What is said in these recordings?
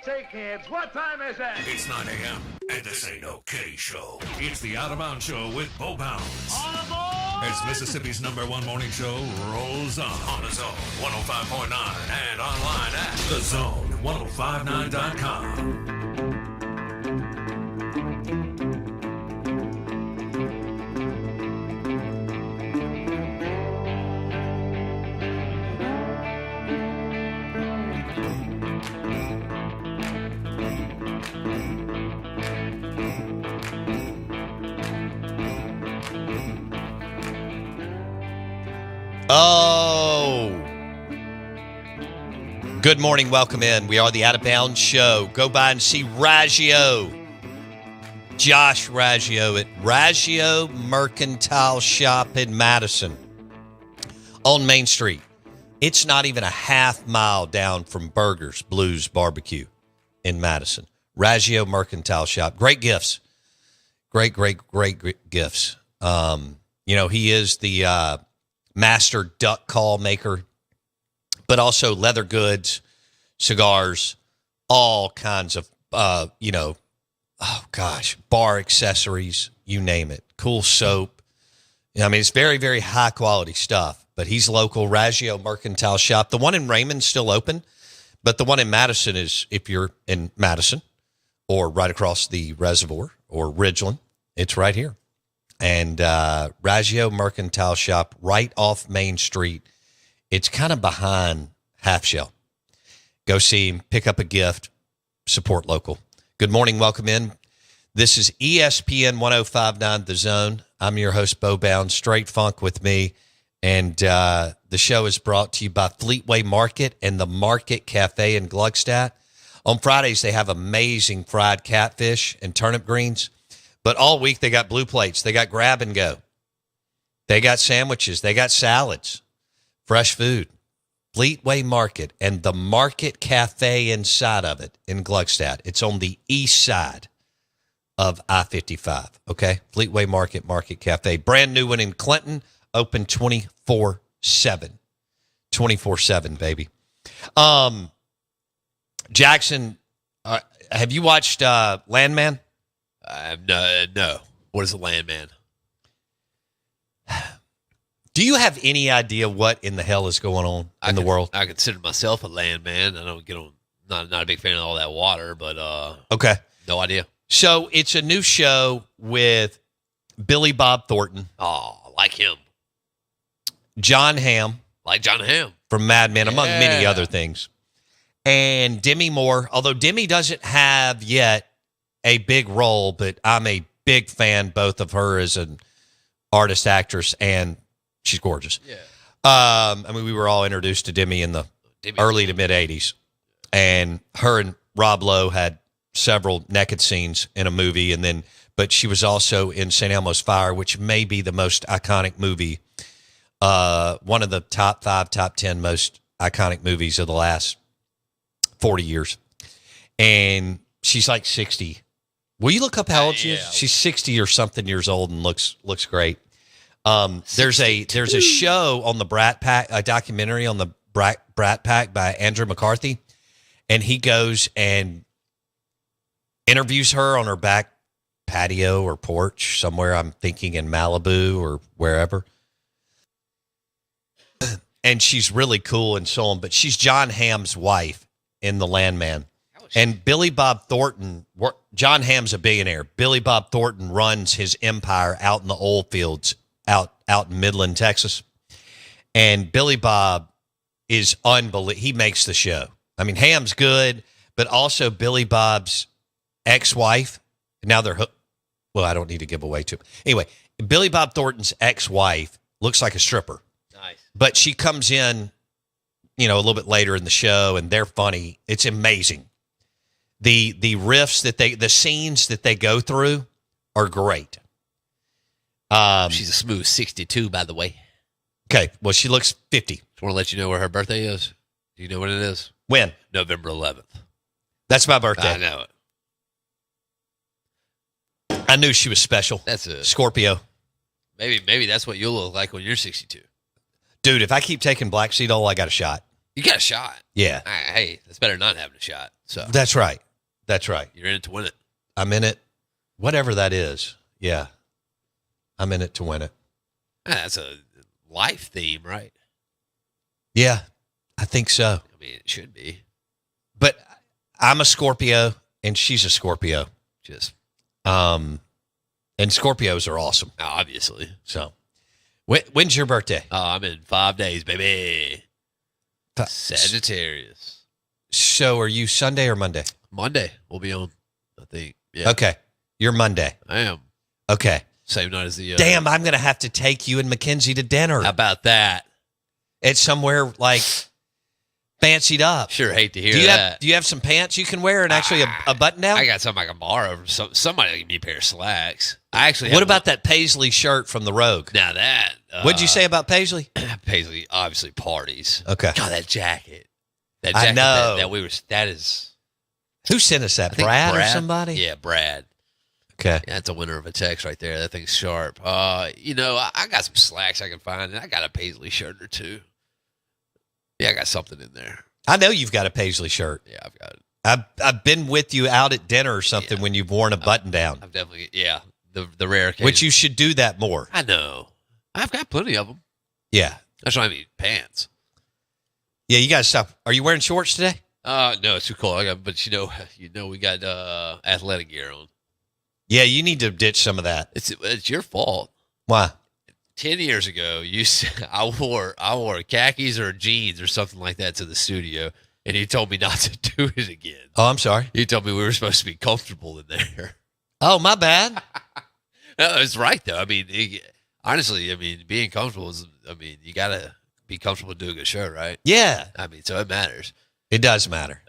Say, kids, what time is it? It's 9 a.m., and this ain't no kiddie show. It's the Out of Bounds Show with Bo Bounds. All aboard! As Mississippi's #1 morning show rolls on the Zone 105.9 and online at thezone1059.com. Oh, good morning. Welcome in. We are the Out of Bounds Show. Go by and see Raggio, Josh Raggio at Raggio Mercantile Shop in Madison on Main Street. It's not even a half mile down from Burgers Blues Barbecue in Madison. Raggio Mercantile Shop. Great gifts. Great gifts. He is the master duck call maker, but also leather goods, cigars, all kinds of, bar accessories, you name it. Cool soap. I mean, it's very, very high quality stuff, but he's local. Raggio Mercantile Shop. The one in Raymond's still open, but the one in Madison is, if you're in Madison or right across the reservoir or Ridgeland, it's right here. And Raggio Mercantile Shop right off Main Street. It's kind of behind Half Shell. Go see him, pick up a gift, support local. Good morning, welcome in. This is ESPN 105.9 The Zone. I'm your host, Bo Bounds, Straight Funk with me. And the show is brought to you by Fleetway Market and the Market Cafe in Gluckstadt. On Fridays, they have amazing fried catfish and turnip greens. But all week, they got blue plates. They got grab and go. They got sandwiches. They got salads, fresh food. Fleetway Market and the Market Cafe inside of it in Gluckstadt. It's on the east side of I-55, okay? Fleetway Market, Market Cafe. Brand new one in Clinton, open 24/7. 24/7, baby. Jackson, have you watched Landman? No. What is a landman? Do you have any idea what in the hell is going on in the world? I consider myself a landman. I don't get on. Not a big fan of all that water, but okay, no idea. So it's a new show with Billy Bob Thornton. Oh, like him, John Hamm, like John Hamm from Mad Men, among many other things, and Demi Moore. Although Demi doesn't have yet a big role, but I'm a big fan both of her as an artist, actress, and she's gorgeous. Yeah. We were all introduced to Demi in the early to mid 80s, and her and Rob Lowe had several naked scenes in a movie, but she was also in St. Elmo's Fire, which may be the most iconic movie, one of the top 5, top 10 most iconic movies of the last 40 years. And she's like 60. Will you look up how old she is? She's 60 or something years old and looks great. There's a show on the Brat Pack, a documentary on the Brat Pack by Andrew McCarthy, and he goes and interviews her on her back patio or porch somewhere, I'm thinking in Malibu or wherever. And she's really cool and so on, but she's John Hamm's wife in The Landman. And Billy Bob Thornton, John Hamm's a billionaire. Billy Bob Thornton runs his empire out in the oil fields out in Midland, Texas. And Billy Bob is unbelievable. He makes the show. I mean, Hamm's good, but also Billy Bob's ex-wife. Now they're well, I don't need to give away too. Anyway, Billy Bob Thornton's ex-wife looks like a stripper. Nice. But she comes in, a little bit later in the show, and they're funny. It's amazing. The riffs the scenes that they go through are great. She's a smooth 62, by the way. Okay, well, she looks 50. Just want to let you know where her birthday is. Do you know what it is? When? November 11th. That's my birthday. I know it. I knew she was special. That's a Scorpio. Maybe that's what you'll look like when you're 62. Dude, if I keep taking Black Seedol, I got a shot. You got a shot. Yeah. Hey, that's better than not having a shot. So That's right. That's right. you're in it to win it. I'm in it. Whatever that is. Yeah. I'm in it to win it. That's a life theme, right? Yeah. I think so. I mean, it should be. But I'm a Scorpio and she's a Scorpio. Just And Scorpios are awesome. obviously. So when's your birthday? I'm in 5 days, baby. Sagittarius. So are you Sunday or Monday? Monday we'll be on, I think. Yeah. Okay. You're Monday. I am. Okay. Same night as the. Damn, I'm going to have to take you and Mackenzie to dinner. How about that? It's somewhere like fancied up. Sure hate to hear Do that. you have some pants you can wear and actually a button down? I got something I can borrow from somebody. Give me a pair of slacks. I actually. What about that Paisley shirt from the Rogue? Now that. What'd you say about Paisley? Paisley obviously parties. Okay. God, that jacket. That I jacket know. that we were. That is. Who sent us that? I think Brad or somebody? Yeah, Brad. Okay. Yeah, that's a winner of a text right there. That thing's sharp. I got some slacks I can find, and I got a Paisley shirt or two. Yeah, I got something in there. I know you've got a Paisley shirt. Yeah, I've got it. I've been with you out at dinner or something when you've worn a button down. I've definitely, the rare occasion. Which you should do that more. I know. I've got plenty of them. Yeah. That's what I mean. Pants. Yeah, you got to stop. Are you wearing shorts today? No, it's too cold. But we got athletic gear on. Yeah, you need to ditch some of that. It's your fault. Why? 10 years ago, you said I wore khakis or jeans or something like that to the studio, and you told me not to do it again. Oh, I'm sorry. You told me we were supposed to be comfortable in there. Oh, my bad. No, it's right though. I mean, honestly, being comfortable is. You gotta be comfortable doing a show, right? Yeah. So it matters. It does matter.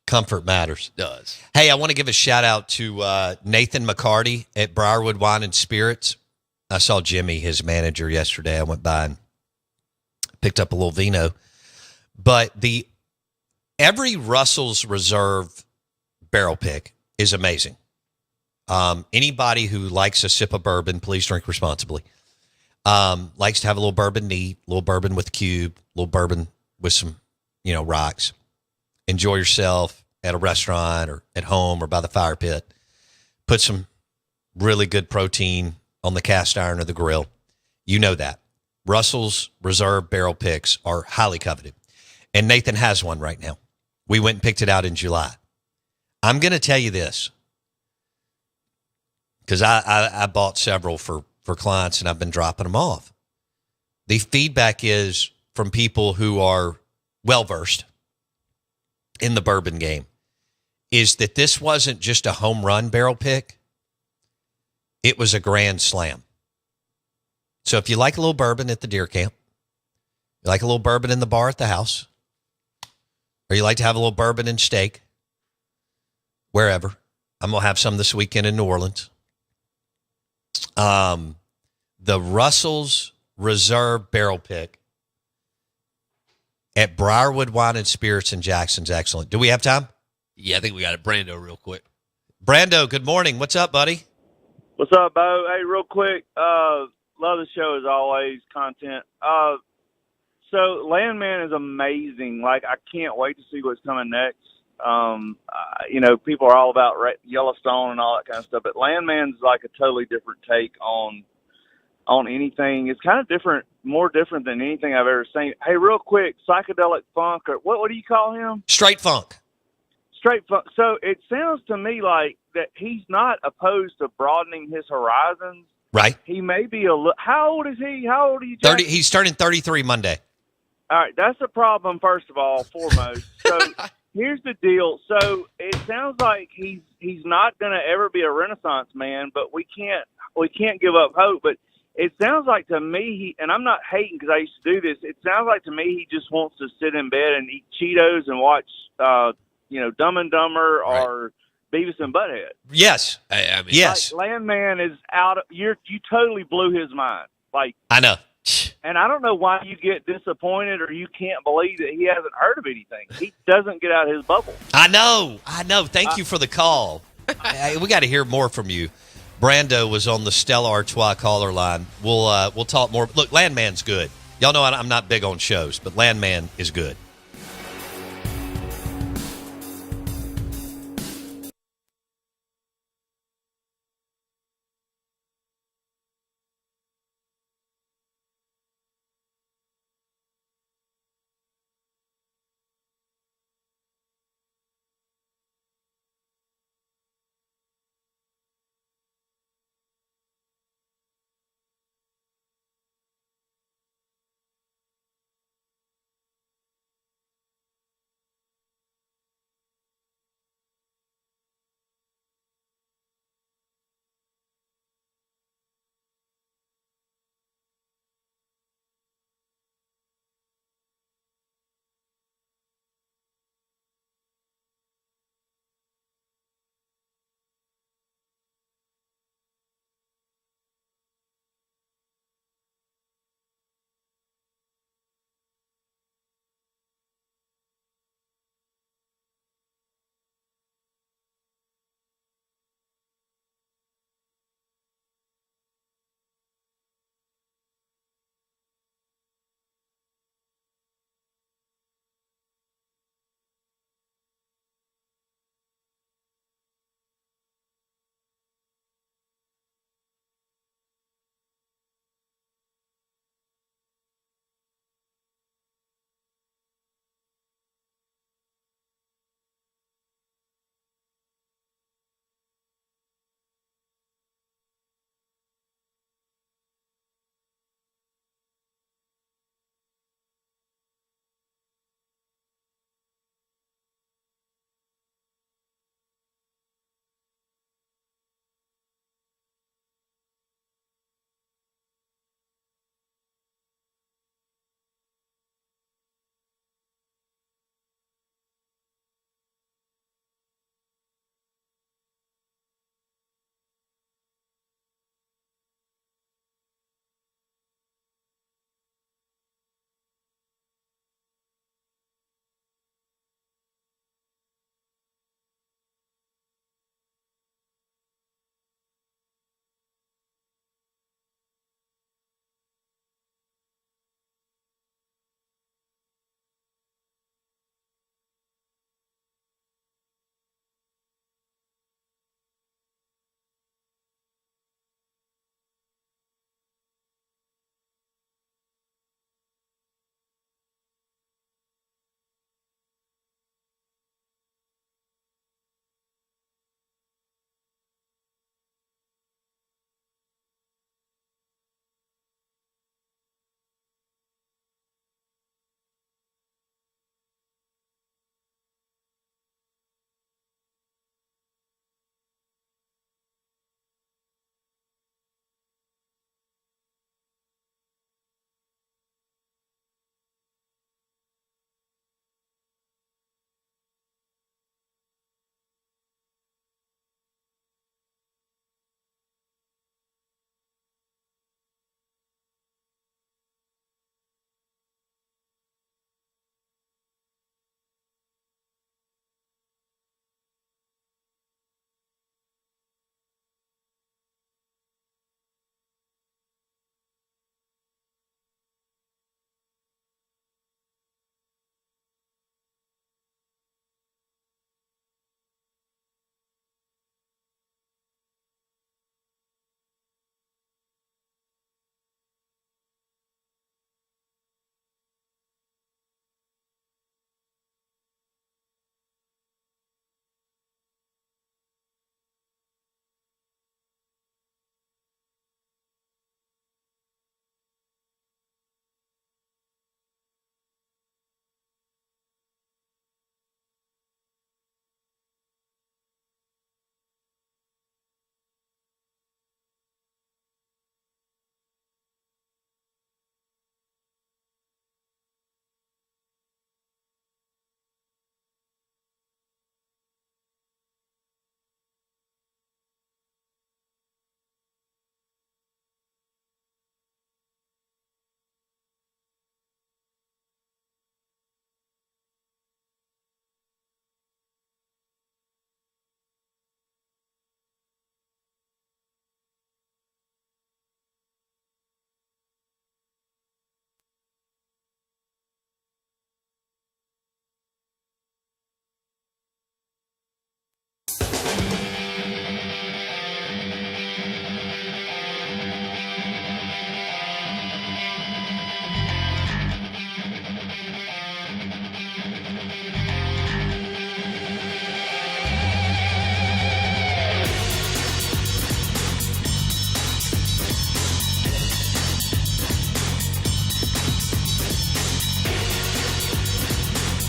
Comfort matters. It does. Hey, I want to give a shout out to Nathan McCarty at Briarwood Wine and Spirits. I saw Jimmy, his manager, yesterday. I went by and picked up a little vino. But every Russell's Reserve barrel pick is amazing. Anybody who likes a sip of bourbon, please drink responsibly. Likes to have a little bourbon neat, a little bourbon with cube, a little bourbon with some, rocks. Enjoy yourself at a restaurant or at home or by the fire pit. Put some really good protein on the cast iron or the grill. You know that. Russell's Reserve barrel picks are highly coveted. And Nathan has one right now. We went and picked it out in July. I'm going to tell you this, because I bought several for clients and I've been dropping them off. The feedback is from people who are well-versed in the bourbon game is that this wasn't just a home run barrel pick. It was a grand slam. So if you like a little bourbon at the deer camp, you like a little bourbon in the bar at the house, or you like to have a little bourbon and steak, wherever. I'm going to have some this weekend in New Orleans. The Russell's Reserve barrel pick at Briarwood Wine and Spirits in Jackson's excellent. Do we have time? Yeah, I think we got it. Brando real quick. Brando, good morning. What's up, buddy? What's up, Bo? Hey, real quick, love the show as always, content. So Landman is amazing. Like, I can't wait to see what's coming next. People are all about Yellowstone and all that kind of stuff, but Landman's like a totally different take on anything. It's kind of different, more different than anything I've ever seen. Hey, real quick, psychedelic funk, or what do you call him? Straight funk. Straight funk. So it sounds to me like that he's not opposed to broadening his horizons. Right. He may be how old is he? How old are you, Jack? 30. He's turning 33 Monday. All right, that's a problem, first of all, foremost. So here's the deal. So it sounds like he's not going to ever be a Renaissance man, but we can't give up hope. But it sounds like to me, and I'm not hating because I used to do this. It sounds like to me he just wants to sit in bed and eat Cheetos and watch, Dumb and Dumber or Beavis and Butthead. Yes. Yes. Like, Landman is out. You totally blew his mind. Like, I know. And I don't know why you get disappointed or you can't believe that he hasn't heard of anything. He doesn't get out of his bubble. I know. Thank you for the call. We got to hear more from you. Brando was on the Stella Artois caller line. We'll talk more. Look, Landman's good. Y'all know I'm not big on shows, but Landman is good.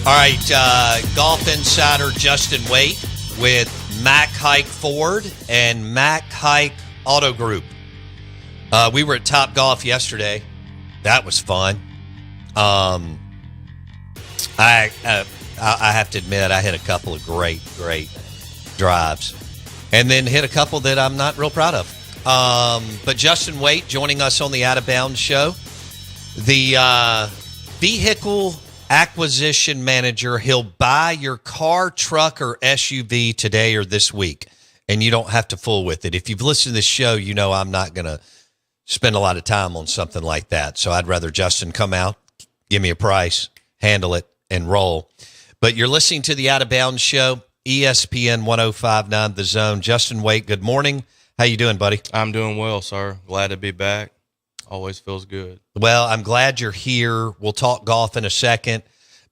All right, Golf Insider Justin Waite with Mac Hike Ford and Mac Hike Auto Group. We were at Top Golf yesterday. That was fun. I have to admit, I hit a couple of great drives, and then hit a couple that I'm not real proud of. But Justin Waite joining us on the Out of Bounds show, the vehicle acquisition manager. He'll buy your car, truck, or SUV today or this week, and you don't have to fool with it. If you've listened to this show, you know I'm not going to spend a lot of time on something like that. So I'd rather Justin come out, give me a price, handle it, and roll. But you're listening to the Out of Bounds show, ESPN 105.9 The Zone. Justin Waite, good morning. How you doing, buddy? I'm doing well, sir. Glad to be back. Always feels good. Well, I'm glad you're here. We'll talk golf in a second.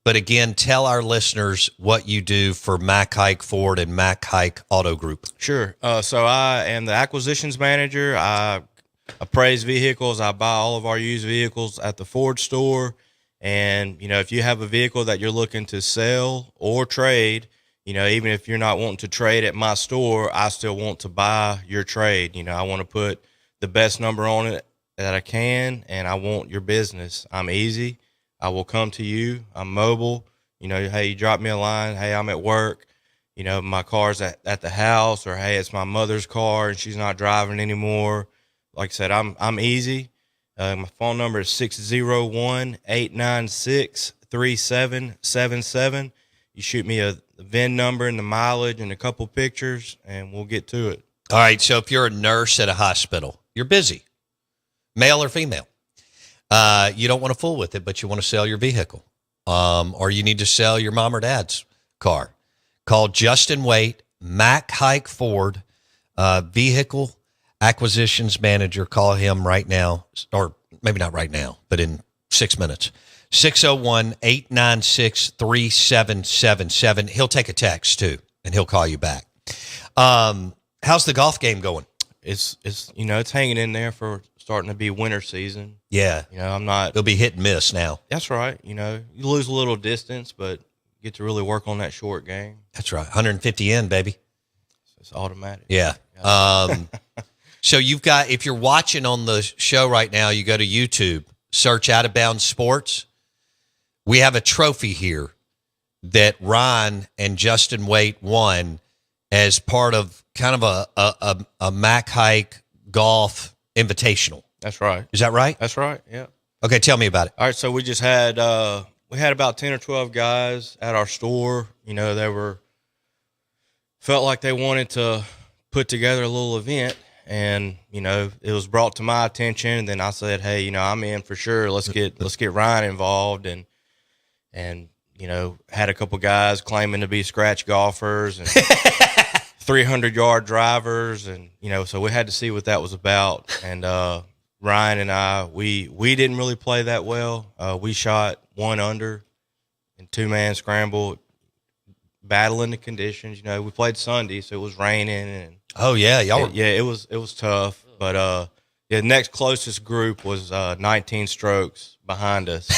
But again, tell our listeners what you do for Mac Hike Ford and Mac Hike Auto Group. Sure. So I am the acquisitions manager. I appraise vehicles. I buy all of our used vehicles at the Ford store. And, if you have a vehicle that you're looking to sell or trade, even if you're not wanting to trade at my store, I still want to buy your trade. I want to put the best number on it that I can, and I want your business. I'm easy. I will come to you. I'm mobile. Hey, you drop me a line. Hey, I'm at work. My car's at the house, or hey, it's my mother's car and she's not driving anymore. Like I said, I'm easy. My phone number is 601-896-3777. You shoot me a VIN number and the mileage and a couple pictures, and we'll get to it. All right, so if you're a nurse at a hospital, you're busy, male or female. You don't want to fool with it, but you want to sell your vehicle. Or you need to sell your mom or dad's car. Call Justin Waite, Mac Hike Ford, vehicle acquisitions manager. Call him right now, or maybe not right now, but in 6 minutes. 601-896-3777. He'll take a text too, and he'll call you back. How's the golf game going? It's hanging in there for starting to be winter season. Yeah. It'll be hit and miss now. That's right. You lose a little distance, but get to really work on that short game. That's right. 150 in, baby. It's automatic. Yeah. So you've got, if you're watching on the show right now, you go to YouTube, search Out of Bounds Sports. We have a trophy here that Ryan and Justin Waite won as part of kind of a Mac Hike Golf Invitational. That's right. Is that right? That's right. Yeah. Okay, tell me about it. All right. So we just had about 10 or 12 guys at our store. They felt like they wanted to put together a little event, and it was brought to my attention. And then I said, hey, I'm in for sure. Let's get Ryan involved, and had a couple guys claiming to be scratch golfers and 300-yard drivers, and so we had to see what that was about. And Ryan and I, we didn't really play that well. We shot 1 under in 2-man scramble, battling the conditions. We played Sunday, so it was raining, and it was tough. But the next closest group was 19 strokes behind us.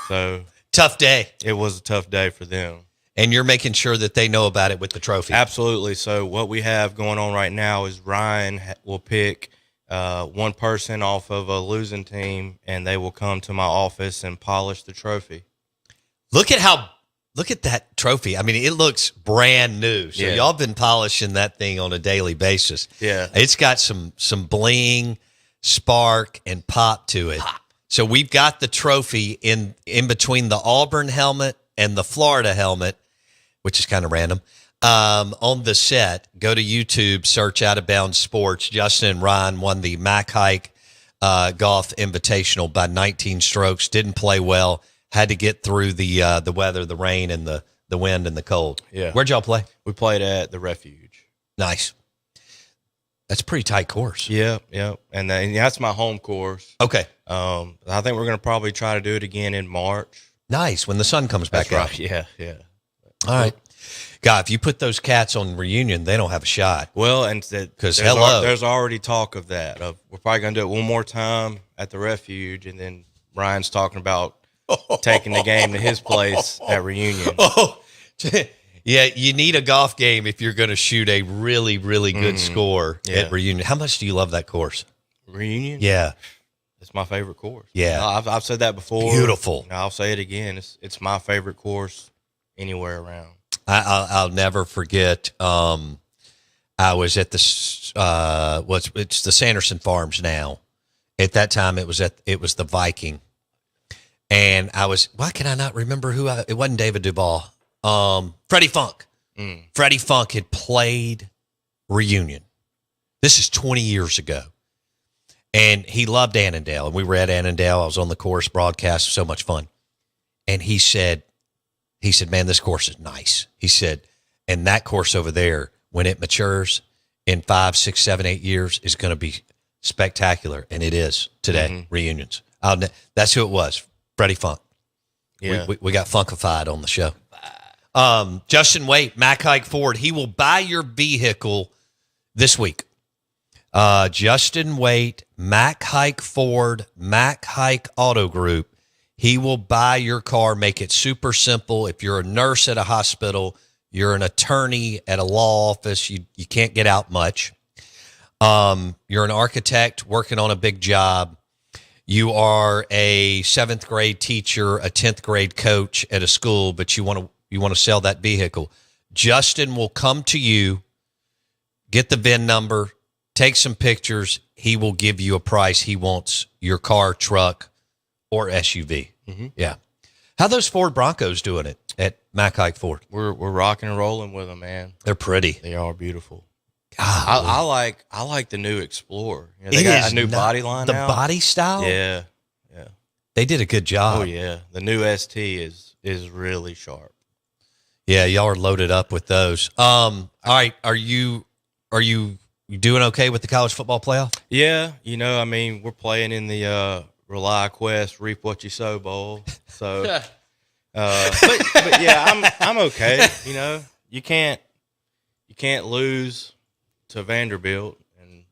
So tough day. It was a tough day for them. And you're making sure that they know about it with the trophy. Absolutely. So what we have going on right now is Ryan will pick one person off of a losing team, and they will come to my office and polish the trophy. Look at that trophy. I mean, it looks brand new. So y'all been polishing that thing on a daily basis. Yeah. It's got some bling, spark, and pop to it. So we've got the trophy in between the Auburn helmet and the Florida helmet, which is kind of random, on the set. Go to YouTube, search Out of Bounds Sports. Justin and Ryan won the Mac Hike Golf Invitational by 19 strokes. Didn't play well. Had to get through the weather, the rain, and the wind and the cold. Yeah. Where'd y'all play? We played at the Refuge. Nice. That's a pretty tight course. Yeah. And that's my home course. Okay. I think we're going to probably try to do it again in March. Nice, when the sun comes back out. Right. Yeah. All right. God, if you put those cats on Reunion, they don't have a shot. Well, and there's already talk of that. We're probably going to do it one more time at the Refuge, and then Ryan's talking about taking the game to his place at Reunion. Oh, yeah. You need a golf game if you're going to shoot a really, really good score at Reunion. How much do you love that course? Reunion? Yeah. It's my favorite course. Yeah. I've said that before. Beautiful. And I'll say it again. It's my favorite course anywhere around. I'll never forget. I was at it's the Sanderson Farms now. At that time, it was the Viking, and why can I not remember it wasn't David Duval. Freddie Funk. Freddie Funk had played Reunion. This is 20 years ago. And he loved Annandale. And we were at Annandale. I was on the course broadcast. So much fun. And he said, man, this course is nice. He said, and that course over there, when it matures in 5, 6, 7, 8 years, is going to be spectacular. And it is today, Reunions. That's who it was, Freddie Funk. Yeah. We got funkified on the show. Justin Waite, Mac Hike Ford, he will buy your vehicle this week. Justin Waite, Mac Hike Ford, Mac Hike Auto Group. He will buy your car, make it super simple. If you're a nurse at a hospital, you're an attorney at a law office, you can't get out much. You're an architect working on a big job. You are a 7th grade teacher, a 10th grade coach at a school, but you want to sell that vehicle. Justin will come to you, get the VIN number, take some pictures. He will give you a price. He wants your car, truck, or SUV. Yeah. How those Ford Broncos doing it at Mac Hike Ford? We're rocking and rolling with them, man. They're pretty. They are beautiful. I I like the new Explorer. You know, they got a new body line the out. body style? Yeah. They did a good job. Oh yeah. The new ST is really sharp. Yeah, y'all are loaded up with those. All right, are you doing okay with the college football playoff? Yeah, I mean, we're playing in the Rely Quest Reap What You Sow Bowl. So but yeah, I'm okay. You can't lose to Vanderbilt and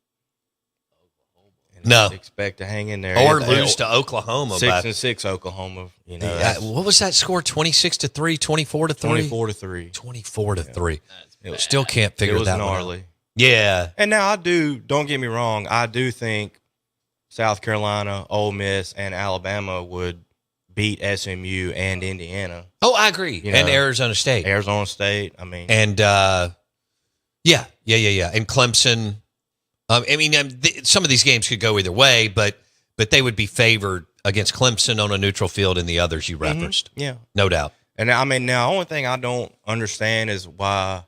No. expect to hang in there. Or lose to Oklahoma. 6-6 Oklahoma. What was that score? 26-3, 24-3? 24-3. 24-3. Still can't figure it was that gnarly. one out. Yeah. And now don't get me wrong, I do think South Carolina, Ole Miss, and Alabama would beat SMU and Indiana. Oh, I agree. And Arizona State. Arizona State, I mean. And, yeah. And Clemson. Some of these games could go either way, but they would be favored against Clemson on a neutral field and the others you referenced. Yeah. No doubt. And I mean, now, the only thing I don't understand is why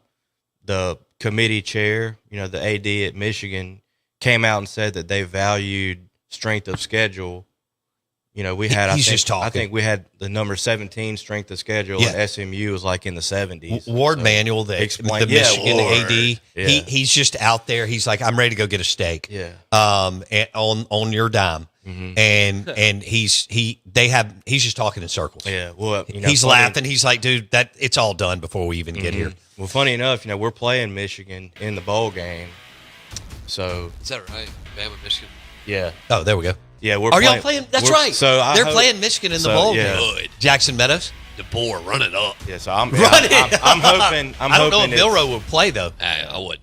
the committee chair, the AD at Michigan, came out and said that they valued strength of schedule. We had, I think we had the number 17 strength of schedule, and SMU was like in the 70s. Ward Manuel, the Michigan Ward. AD, Yeah. he's just out there. He's like, I'm ready to go get a steak. Yeah. And on your dime. And he's just talking in circles. Yeah. Well, he's laughing. He's like, dude, it's all done before we even get here. Well, funny enough, we're playing Michigan in the bowl game. So Is that right? Bama, Michigan. yeah. Oh, there we go. Yeah, Are y'all playing? That's right. So they're playing Michigan in the bowl game. Good. Jackson Meadows. DeBoer, run it up. Yeah, so I'm Run it. I'm hoping. I don't know if Milrow will play though. I would.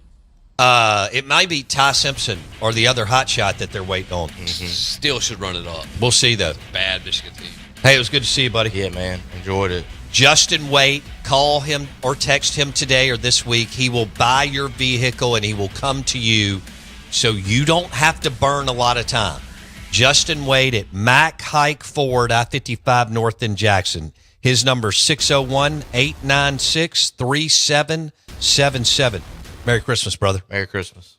It might be Ty Simpson or the other hot shot that they're waiting on. Still should run it up. We'll see though. Bad Michigan team. Hey, it was good to see you, buddy. Yeah, man, enjoyed it. Justin Waite, call him or text him today or this week. He will buy your vehicle and he will come to you so you don't have to burn a lot of time. Justin Waite at Mac Hike Ford, I-55 North in Jackson. His number is 601-896-3777. Merry Christmas, brother. Merry Christmas.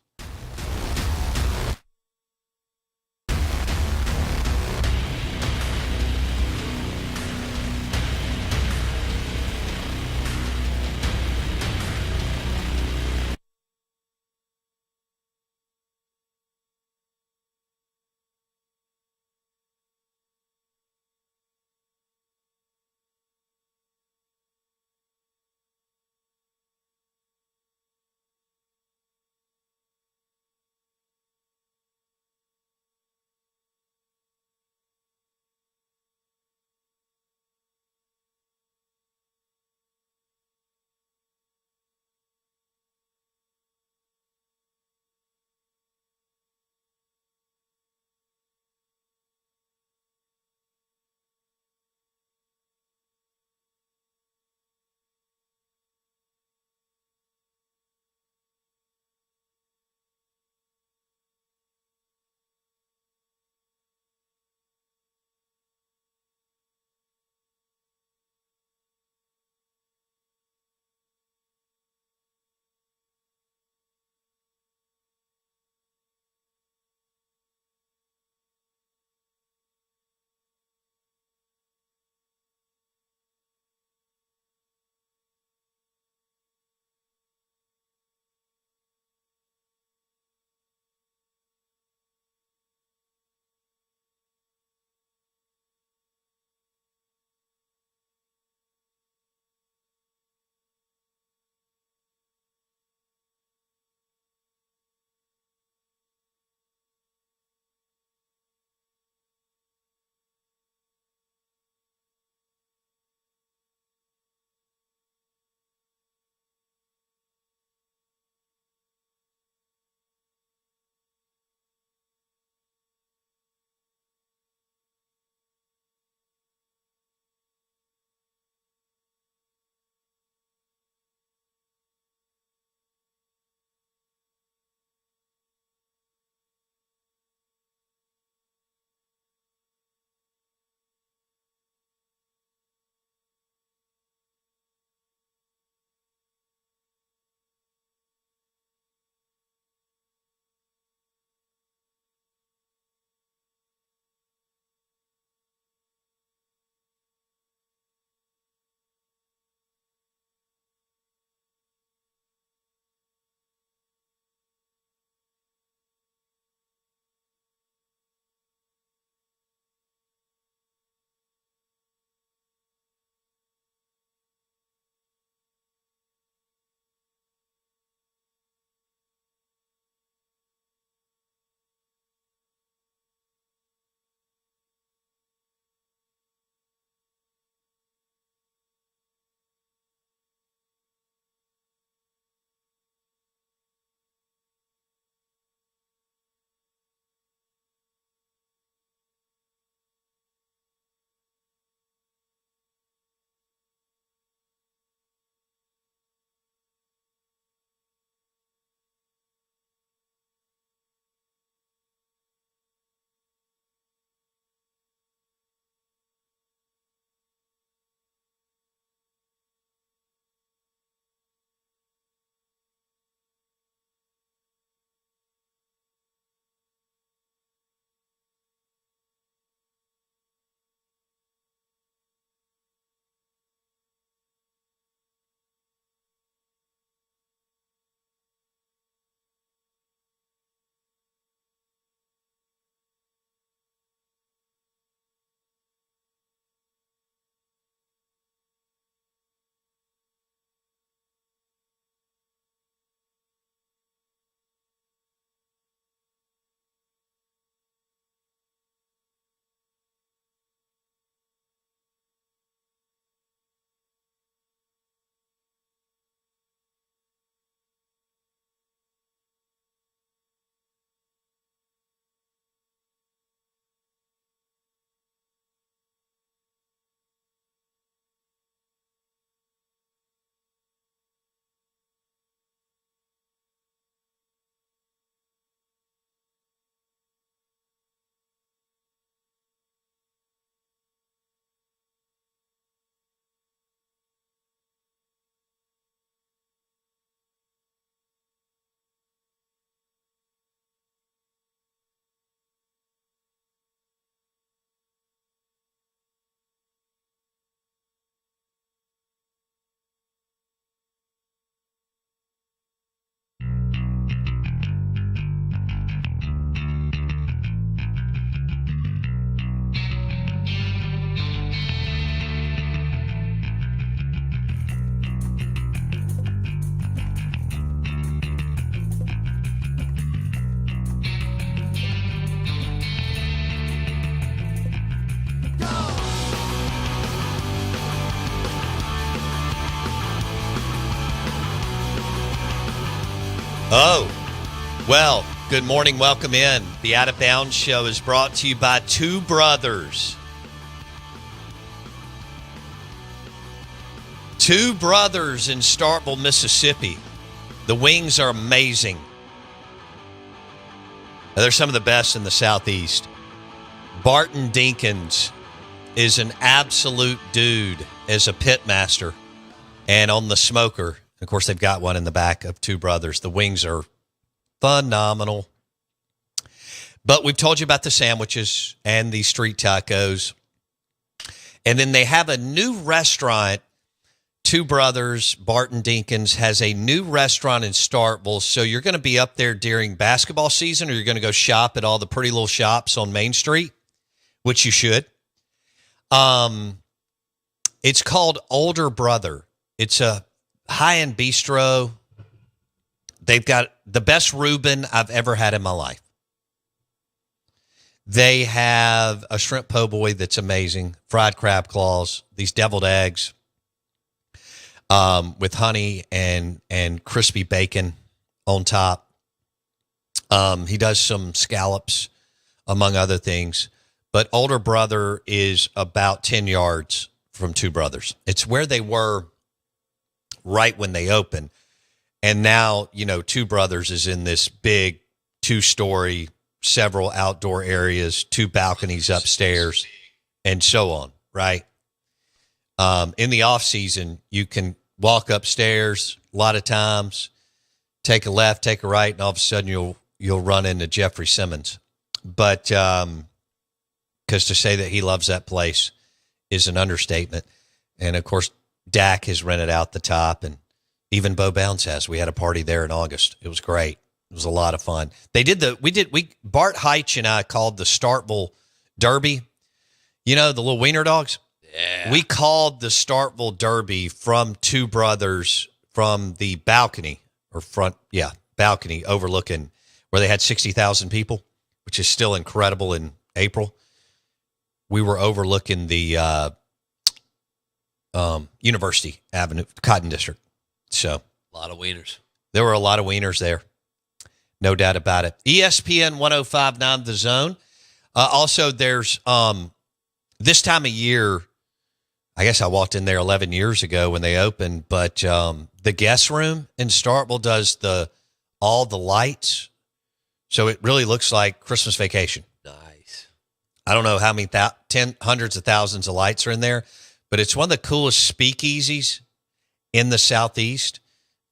Oh, well, good morning. Welcome in. The Out of Bounds Show is brought to you by Two Brothers. Two Brothers in Starkville, Mississippi. The wings are amazing. They're some of the best in the Southeast. Barton Dinkins is an absolute dude as a pit master and on the smoker. Of course, they've got one in the back of Two Brothers. The wings are phenomenal. But we've told you about the sandwiches and the street tacos. And then they have a new restaurant. Two Brothers, Barton Dinkins, has a new restaurant in Starkville. So you're going to be up there during basketball season, or you're going to go shop at all the pretty little shops on Main Street, which you should. It's called Older Brother. It's a high-end bistro. They've got the best Reuben I've ever had in my life. They have a shrimp po' boy that's amazing, fried crab claws, these deviled eggs with honey and crispy bacon on top. He does some scallops, among other things. But Older Brother is about 10 yards from Two Brothers. It's where they were right when they opened. And now, Two Brothers is in this big 2-story, several outdoor areas, 2 balconies upstairs, and so on, right? In the off season, you can walk upstairs a lot of times, take a left, take a right, and all of a sudden you'll run into Jeffrey Simmons. But because to say that he loves that place is an understatement. And of course, Dak has rented out the top, and even Bo Bounds has. We had a party there in August. It was great. It was a lot of fun. Bart Heitch and I called the Starkville Derby. The little wiener dogs? Yeah. We called the Starkville Derby from Two Brothers from the balcony balcony overlooking where they had 60,000 people, which is still incredible in April. We were overlooking the University Avenue, Cotton District. So A lot of wieners. there were a lot of wieners there. No doubt about it. ESPN 105.9 The Zone. Also, there's this time of year, I guess I walked in there 11 years ago when they opened, but the guest room in Starkville does all the lights. So it really looks like Christmas Vacation. Nice. I don't know how many hundreds of thousands of lights are in there, but it's one of the coolest speakeasies in the Southeast.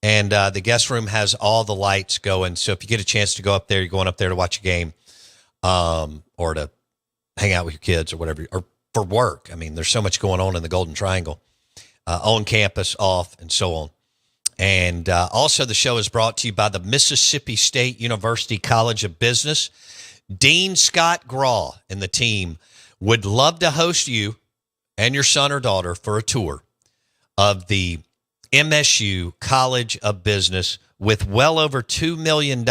And the guest room has all the lights going. So if you get a chance to go up there, you're going up there to watch a game or to hang out with your kids or whatever, or for work. I mean, there's so much going on in the Golden Triangle, on campus, off, and so on. And also the show is brought to you by the Mississippi State University College of Business. Dean Scott Graw and the team would love to host you and your son or daughter for a tour of the MSU College of Business with well over $2 million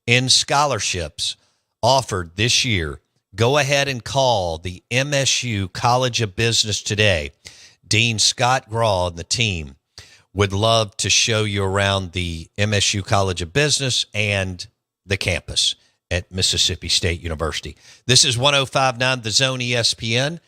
in scholarships offered this year. Go ahead and call the MSU College of Business today. Dean Scott Graw and the team would love to show you around the MSU College of Business and the campus at Mississippi State University. This is 105.9 The Zone ESPN.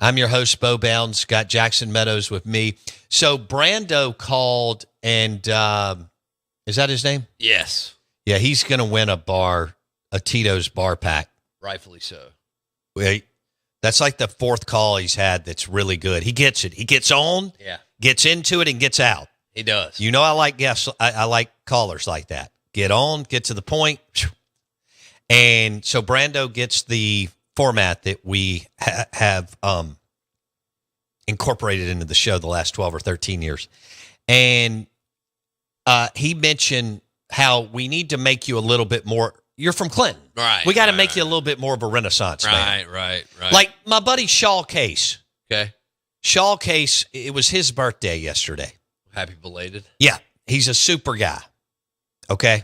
I'm your host, Bo Bounds. Got Jackson Meadows with me. So Brando called, and is that his name? Yes. Yeah, he's going to win a Tito's bar pack. Rightfully so. Wait, that's like the 4th call he's had that's really good. He gets it. He gets on, gets into it, and gets out. He does. I like guests. I like callers like that. Get on, get to the point. And so Brando gets the format that we have incorporated into the show the last 12 or 13 years. And he mentioned how we need to make you a little bit more. You're from Clinton. Right. We got to make you a little bit more of a Renaissance man. Right. Like my buddy Shaw Case. Okay. Shaw Case, it was his birthday yesterday. Happy belated. Yeah. He's a super guy. Okay.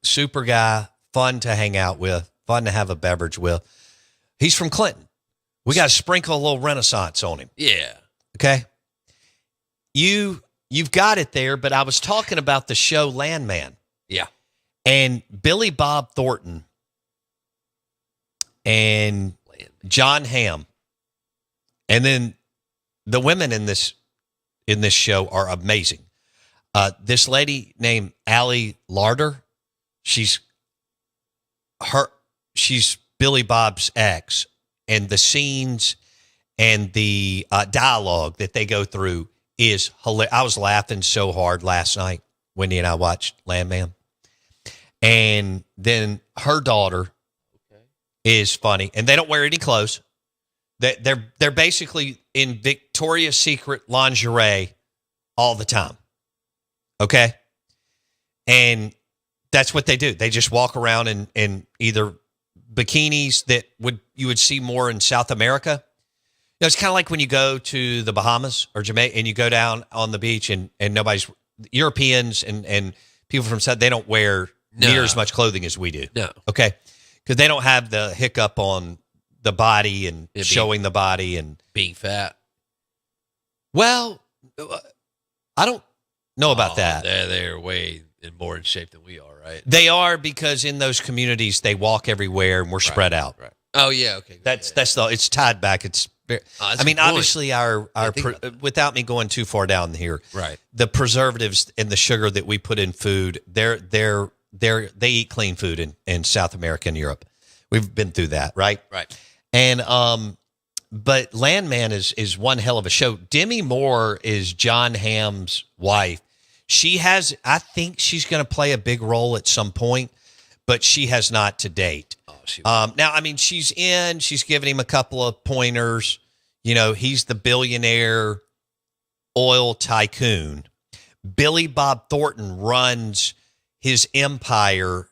Super guy. Fun to hang out with. Fun to have a beverage with. He's from Clinton. We got to sprinkle a little Renaissance on him. Yeah. Okay. You've got it there, but I was talking about the show Landman. Yeah. And Billy Bob Thornton and John Hamm, and then the women in this show are amazing. This lady named Allie Larder, she's Billy Bob's ex, and the scenes and the dialogue that they go through is hilarious. I was laughing so hard last night. Wendy and I watched Landman. And then her daughter is funny, and they don't wear any clothes. They're basically in Victoria's Secret lingerie all the time. Okay? And that's what they do. They just walk around in either bikinis that you would see more in South America. You know, it's kind of like when you go to the Bahamas or Jamaica and you go down on the beach and nobody's Europeans and people from South, they don't wear near as much clothing as we do. No. Okay. Because they don't have the hiccup on the body and showing the body and being fat. Well, I don't know about that. They're way more in shape than we are, right? They are, because in those communities they walk everywhere and we're spread out. Right. Oh yeah, okay. That's it's tied back. It's very, I mean, obviously our without me going too far down here, right? The preservatives and the sugar that we put in food, they eat clean food in South America and Europe. We've been through that, right? Right. And but Landman is one hell of a show. Demi Moore is John Hamm's wife. I think she's going to play a big role at some point, but she has not to date. Now, I mean, she's giving him a couple of pointers. You know, he's the billionaire oil tycoon. Billy Bob Thornton runs his empire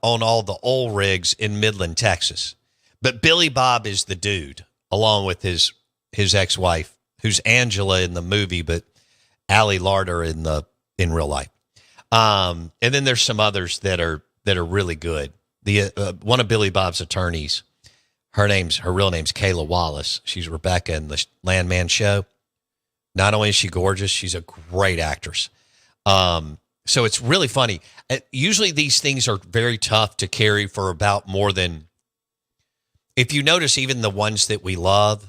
on all the oil rigs in Midland, Texas. But Billy Bob is the dude, along with his ex-wife, who's Angela in the movie, but Allie Larder in real life. And then there's some others that are really good. The one of Billy Bob's attorneys, her real name's Kayla Wallace. She's Rebecca in the Landman show. Not only is she gorgeous, she's a great actress. So it's really funny. Usually these things are very tough to carry for about more than, if you notice, even the ones that we love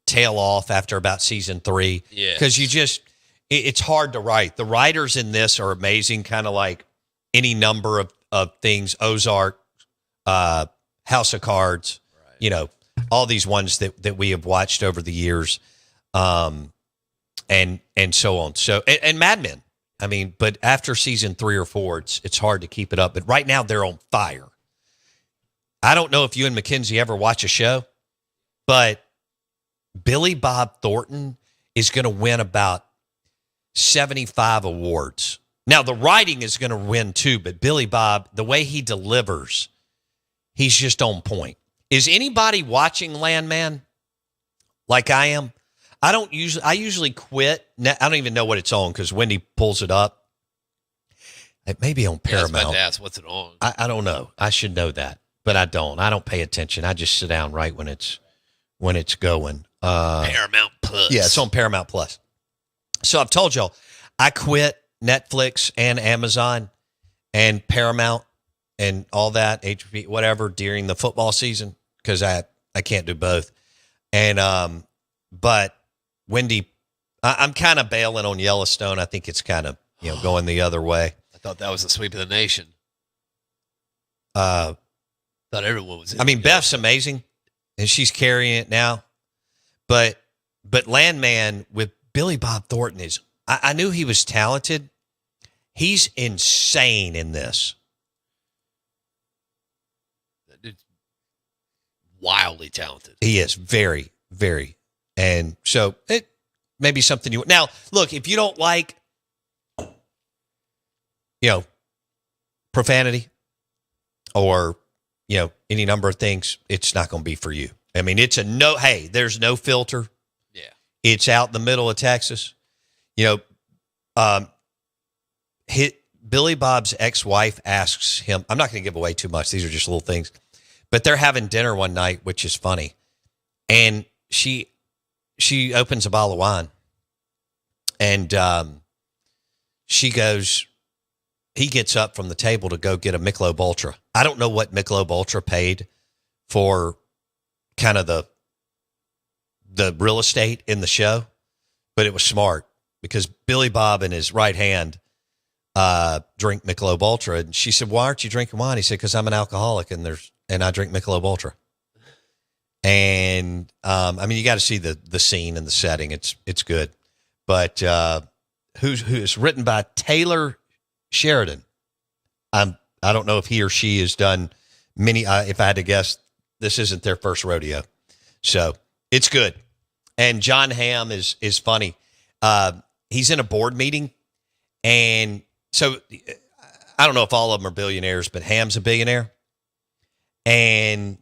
tail off after about season 3. Yeah. Because it's hard to write. The writers in this are amazing, kind of like any number of things, Ozark, House of Cards, right. You know, all these ones that we have watched over the years, and so on. So, and Mad Men. I mean, but after season 3 or 4, it's hard to keep it up. But right now they're on fire. I don't know if you and Mackenzie ever watch a show, but Billy Bob Thornton is going to win about 75 awards. Now, the writing is going to win too, but Billy Bob, the way he delivers, he's just on point. Is anybody watching Landman like I am? I usually quit. I don't even know what it's on because Wendy pulls it up. It may be on Paramount. Yeah, I was about to ask, what's it on? I don't know. I should know that, but I don't. I don't pay attention. I just sit down right when it's going. Paramount Plus. Yeah, it's on Paramount Plus. So I've told y'all, I quit Netflix and Amazon and Paramount and all that, HBO, whatever, during the football season because I can't do both. And but Wendy, I'm kind of bailing on Yellowstone. I think it's kind of going the other way. I thought that was the sweep of the nation. Thought everyone was. I mean, Beth's amazing, and she's carrying it now. But Landman with Billy Bob Thornton is. I knew he was talented. He's insane in this. It's wildly talented. He is very, very. And so it may be something you... Now, look, if you don't like, profanity or, any number of things, it's not going to be for you. I mean, it's there's no filter. Yeah. It's out in the middle of Texas. Billy Bob's ex-wife asks him, I'm not going to give away too much. These are just little things. But they're having dinner one night, which is funny. And she opens a bottle of wine. And she goes, he gets up from the table to go get a Michelob Ultra. I don't know what Michelob Ultra paid for kind of the real estate in the show, but it was smart because Billy Bob and his right hand drink Michelob Ultra. And she said, why aren't you drinking wine? He said, because I'm an alcoholic and I drink Michelob Ultra. And I mean, you got to see the scene and the setting. It's good. But who's written by Taylor Sheridan. I don't know if he or she has done many. If I had to guess, this isn't their first rodeo, so it's good. And John Hamm is funny. He's in a board meeting, and so I don't know if all of them are billionaires, but Hamm's a billionaire. And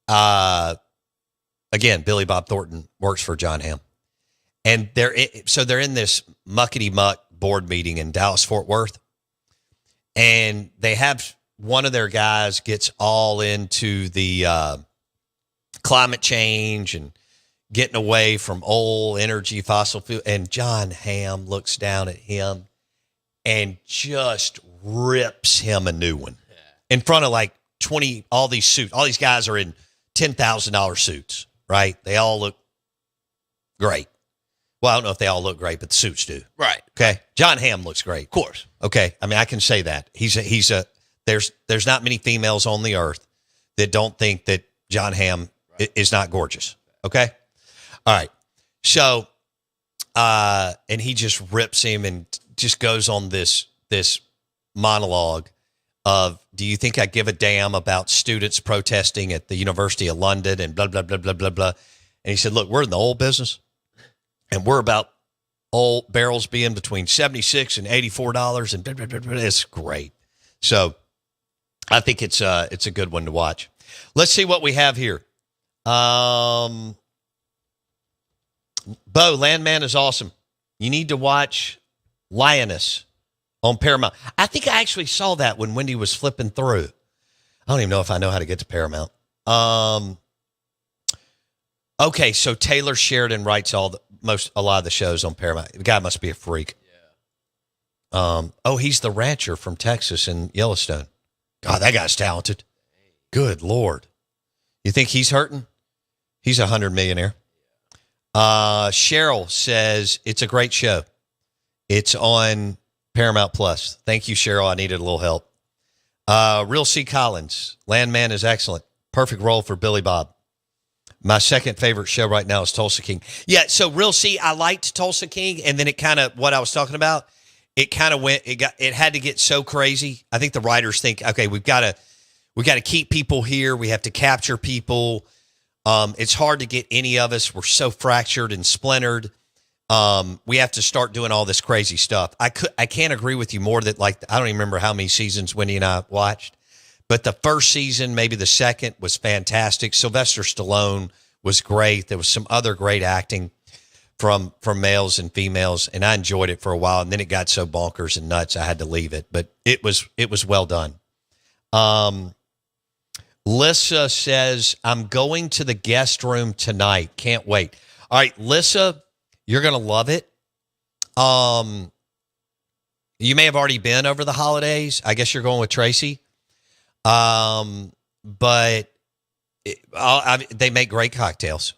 again, Billy Bob Thornton works for John Hamm, and they're in this muckety muck board meeting in Dallas Fort Worth, and they have one of their guys gets all into the climate change and getting away from oil, energy, fossil fuel. And John Hamm looks down at him and just rips him a new one in front of like 20, all these suits. All these guys are in $10,000 suits, right? They all look great. Well, I don't know if they all look great, but the suits do. Right. Okay. John Hamm looks great. Of course. Okay. I mean, I can say that. There's not many females on the earth that don't think that John Hamm is not gorgeous. Okay. All right. So, and he just rips him and just goes on this monologue of, do you think I give a damn about students protesting at the University of London and blah, blah, blah, blah, blah, blah. And he said, look, we're in the oil business and we're about oil barrels being between $76 and $84 and blah, blah, blah, blah. It's great. So I think it's a good one to watch. Let's see what we have here. Bo, Landman is awesome. You need to watch Lioness on Paramount. I think I actually saw that when Wendy was flipping through. I don't even know if I know how to get to Paramount. Okay, so Taylor Sheridan writes a lot of the shows on Paramount. The guy must be a freak. Yeah. He's the rancher from Texas in Yellowstone. God, that guy's talented. Good Lord. You think he's hurting? He's a 100 millionaire. Cheryl says it's a great show. It's on Paramount Plus. Thank you, Cheryl. I needed a little help. Real C. Collins. Landman is excellent. Perfect role for Billy Bob. My second favorite show right now is Tulsa King. Yeah, so Real C, I liked Tulsa King, and then it kind of, what I was talking about, it kind of it had to get so crazy. I think the writers think, okay, we got to keep people here. We have to capture people. It's hard to get any of us. We're so fractured and splintered. We have to start doing all this crazy stuff. I can't agree with you more that, like, I don't even remember how many seasons Wendy and I watched, but the first season, maybe the second, was fantastic. Sylvester Stallone was great. There was some other great acting from males and females, and I enjoyed it for a while. And then it got so bonkers and nuts, I had to leave it. But it was well done. Lissa says, I'm going to the guest room tonight. Can't wait. All right, Lissa, you're going to love it. You may have already been over the holidays. I guess you're going with Tracy. But they make great cocktails.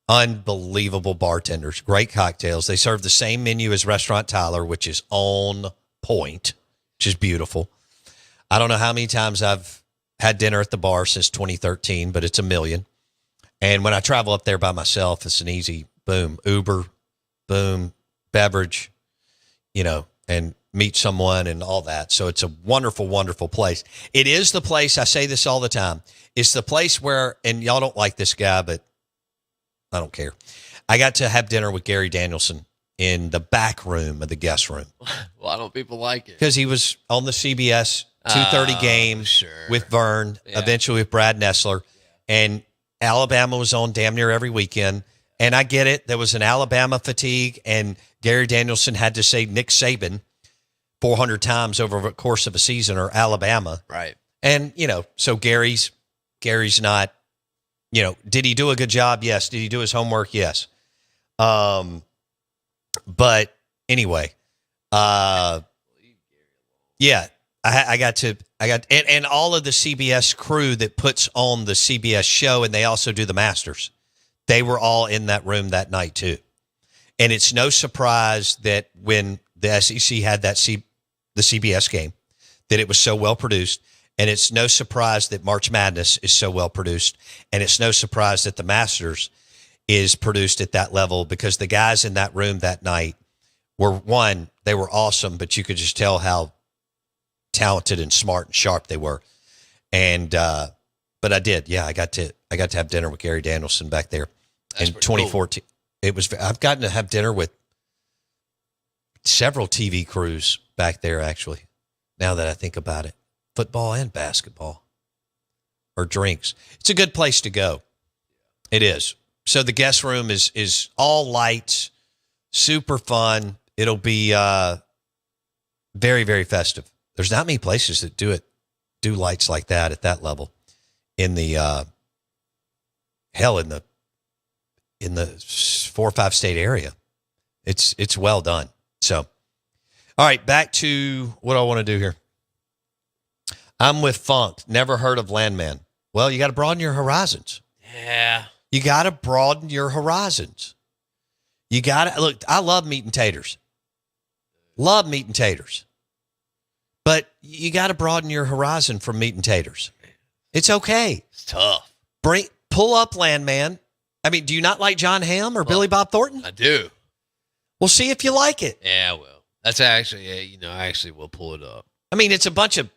Unbelievable bartenders. Great cocktails. They serve the same menu as Restaurant Tyler, which is on point, which is beautiful. I don't know how many times I've had dinner at the bar since 2013, but it's a million. And when I travel up there by myself, it's an easy boom, Uber, boom, beverage, and meet someone and all that. So it's a wonderful, wonderful place. It is the place, I say this all the time, it's the place where, and y'all don't like this guy, but I don't care. I got to have dinner with Gary Danielson in the back room of the guest room. Why don't people like it? Because he was on the CBS 2:30 game with Vern, eventually with Brad Nessler, and Alabama was on damn near every weekend. And I get it. There was an Alabama fatigue, and Gary Danielson had to say Nick Saban 400 times over the course of a season, or Alabama. Right. And, so Gary's not, did he do a good job? Yes. Did he do his homework? Yes. But anyway, Yeah, and all of the CBS crew that puts on the CBS show, and they also do the Masters. They were all in that room that night too. And it's no surprise that when the SEC had the CBS game, that it was so well produced. And it's no surprise that March Madness is so well produced. And it's no surprise that the Masters is produced at that level, because the guys in that room that night were, they were awesome, but you could just tell how talented and smart and sharp they were. And but I did, I got to have dinner with Gary Danielson back there in 2014. Cool. It was, I've gotten to have dinner with several TV crews back there, actually, now that I think about it. Football and basketball, or drinks. It's a good place to go. It is. So the guest room is all lights, super fun. It'll be very, very festive. There's not many places that do lights like that at that level in the in the 4 or 5 state area. It's well done. So, all right, back to what I want to do here. I'm with Funk. Never heard of Landman. Well, you got to broaden your horizons. Yeah. You got to broaden your horizons. You got to look. I love meat and taters. Love meat and taters. But you got to broaden your horizon from meat and taters. It's okay. It's tough. Pull up Landman. I mean, do you not like John Hamm or Billy Bob Thornton? I do. We'll see if you like it. Yeah, well, that's actually, I actually will pull it up. I mean, it's a bunch of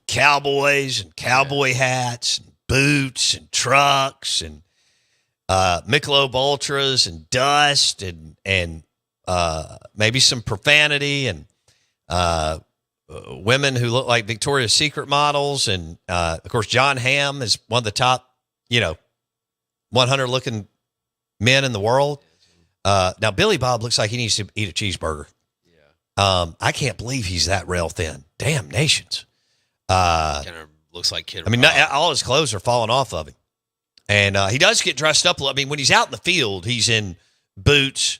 cowboys and cowboy hats and boots and trucks and Michelob Ultras and dust and maybe some profanity and women who look like Victoria's Secret models. And, of course, John Hamm is one of the top, 100 looking men in the world. Now, Billy Bob looks like he needs to eat a cheeseburger. Yeah. I can't believe he's that rail thin. Damn nations. Kind of looks like Kid Rock. I mean, all his clothes are falling off of him. And he does get dressed up a little. I mean, when he's out in the field, he's in boots.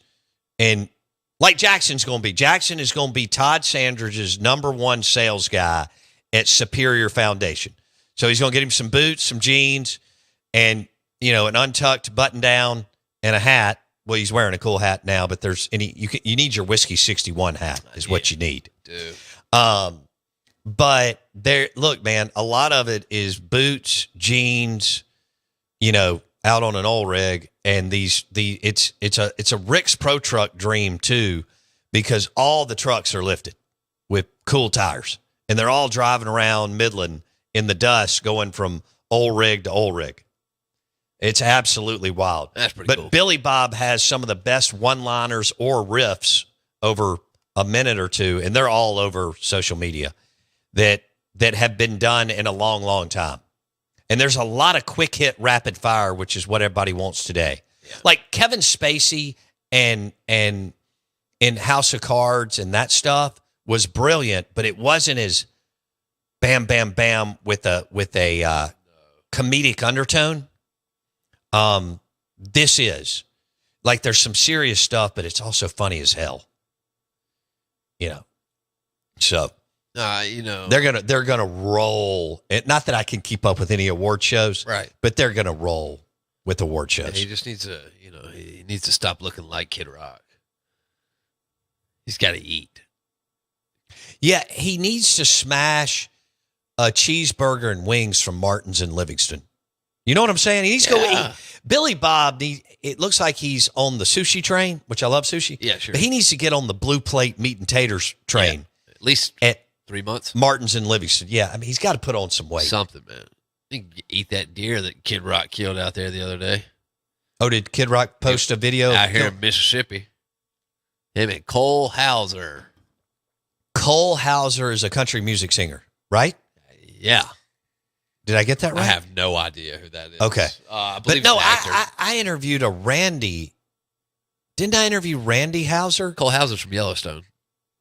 And like Jackson's going to be. Jackson is going to be Todd Sandridge's #1 sales guy at Superior Foundation. So he's going to get him some boots, some jeans, and, an untucked button down and a hat. Well, he's wearing a cool hat now, but you need your Whiskey 61 hat is what you need. Dude. But look, man, a lot of it is boots, jeans, out on an oil rig, and it's a Rick's Pro Truck dream too, because all the trucks are lifted with cool tires, and they're all driving around Midland in the dust, going from oil rig to oil rig. It's absolutely wild. That's pretty cool. But Billy Bob has some of the best one-liners or riffs over a minute or two, and they're all over social media that have been done in a long, long time. And there's a lot of quick hit rapid fire, which is what everybody wants today. Yeah. Like Kevin Spacey and in House of Cards and that stuff was brilliant, but it wasn't as bam, bam, bam with a comedic undertone. This is like, there's some serious stuff, but it's also funny as hell. So they're gonna roll. Not that I can keep up with any award shows, right? But they're gonna roll with award shows. And he just needs to, he needs to stop looking like Kid Rock. He's got to eat. Yeah, he needs to smash a cheeseburger and wings from Martin's in Livingston. You know what I'm saying? He needs to go eat. Billy Bob, it looks like he's on the sushi train, which I love sushi. Yeah, sure. But he needs to get on the blue plate meat and taters train. Yeah, at least at 3 months. Martin's in Livingston. Yeah, I mean, he's got to put on some weight. Something, man. You can eat that deer that Kid Rock killed out there the other day. Oh, did Kid Rock post a video? Out here in Mississippi. Him and Cole Hauser. Cole Hauser is a country music singer, right? Yeah. Did I get that right? I have no idea who that is. Okay. I believe but no, it's an actor. I interviewed a Randy. Didn't I interview Randy Hauser? Cole Hauser's from Yellowstone.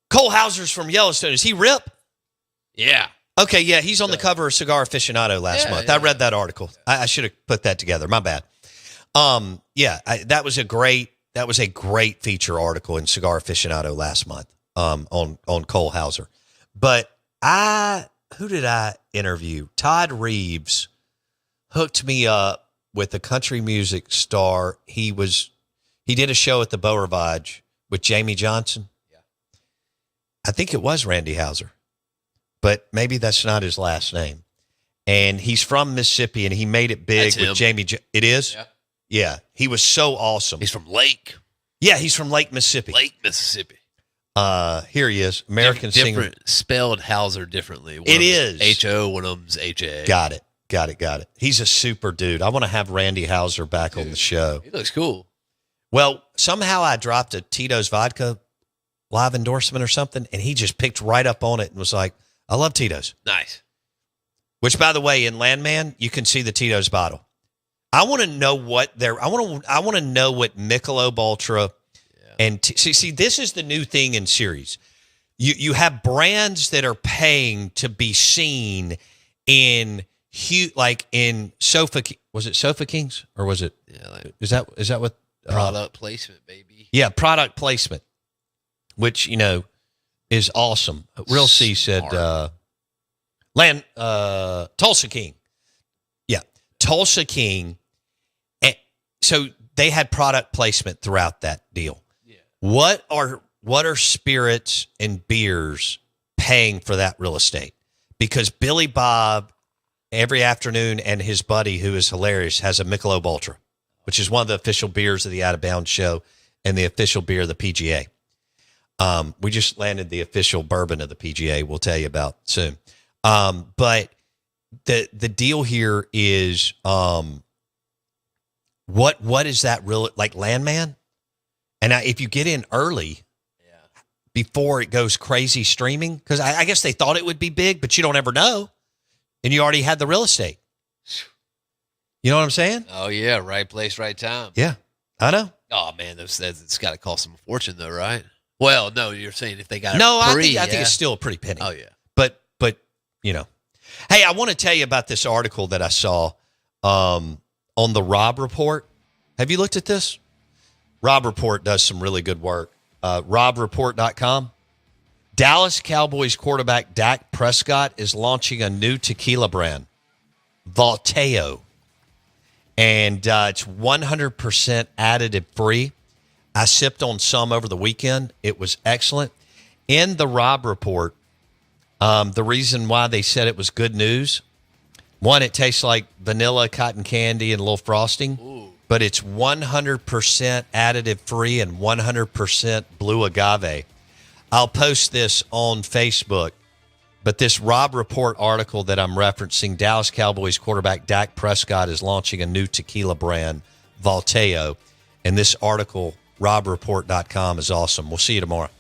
Cole Hauser's from Yellowstone. Is he Rip? Yeah. Okay, yeah, he's on the cover of Cigar Aficionado last month. I read that article. I should have put that together. My bad. That was a great feature article in Cigar Aficionado last month on Cole Hauser. But Who did I interview? Todd Reeves hooked me up with a country music star. He did a show at the Beau Rivage with Jamie Johnson. Yeah. I think it was Randy Hauser, but maybe that's not his last name. And he's from Mississippi, and he made it big That's with him. Jamie. It is? Yeah. Yeah. He was so awesome. He's from Lake He's from Lake Mississippi. Mississippi. Here he is. American singer. Different, spelled Hauser differently. One It of is. them's H-O, one of them's H-A. Got it. He's a super dude. I want to have Randy Hauser back on the show. He looks cool. Well, somehow I dropped a Tito's Vodka live endorsement or something, and he just picked right up on it and was like, I love Tito's. Nice. Which, by the way, in Landman, you can see the Tito's bottle. I want to know what I want to know what Michelob Ultra and see. This is the new thing in series. You have brands that are paying to be seen in in Sofa. Was it Sofa Kings or was it? Yeah, like Is that what product placement, baby. Yeah, product placement, which is awesome. Real C said. Smart. Tulsa King. Yeah. Tulsa King. And so they had product placement throughout that deal. Yeah. What are spirits and beers paying for that real estate? Because Billy Bob every afternoon and his buddy, who is hilarious, has a Michelob Ultra, which is one of the official beers of the Out of Bounds show and the official beer of the PGA. We just landed the official bourbon of the PGA. We'll tell you about soon. But the deal here is, what is that real, like Landman? And if you get in early before it goes crazy streaming, because I guess they thought it would be big, but you don't ever know. And you already had the real estate. You know what I'm saying? Oh, yeah. Right place, right time. Yeah, I know. Oh, man. It's got to cost them a fortune, though, right? Well, no, you're saying if they got No, it I free, think it's still a pretty penny. Oh, yeah. But hey, I want to tell you about this article that I saw on the Rob Report. Have you looked at this? Rob Report does some really good work. RobReport.com. Dallas Cowboys quarterback Dak Prescott is launching a new tequila brand, Volteo. And it's 100% additive free. I sipped on some over the weekend. It was excellent. In the Rob Report, the reason why they said it was good news, one, it tastes like vanilla, cotton candy, and a little frosting. Ooh. But it's 100% additive free and 100% blue agave. I'll post this on Facebook. But this Rob Report article that I'm referencing, Dallas Cowboys quarterback Dak Prescott is launching a new tequila brand, Volteo. And this article, RobReport.com, is awesome. We'll see you tomorrow.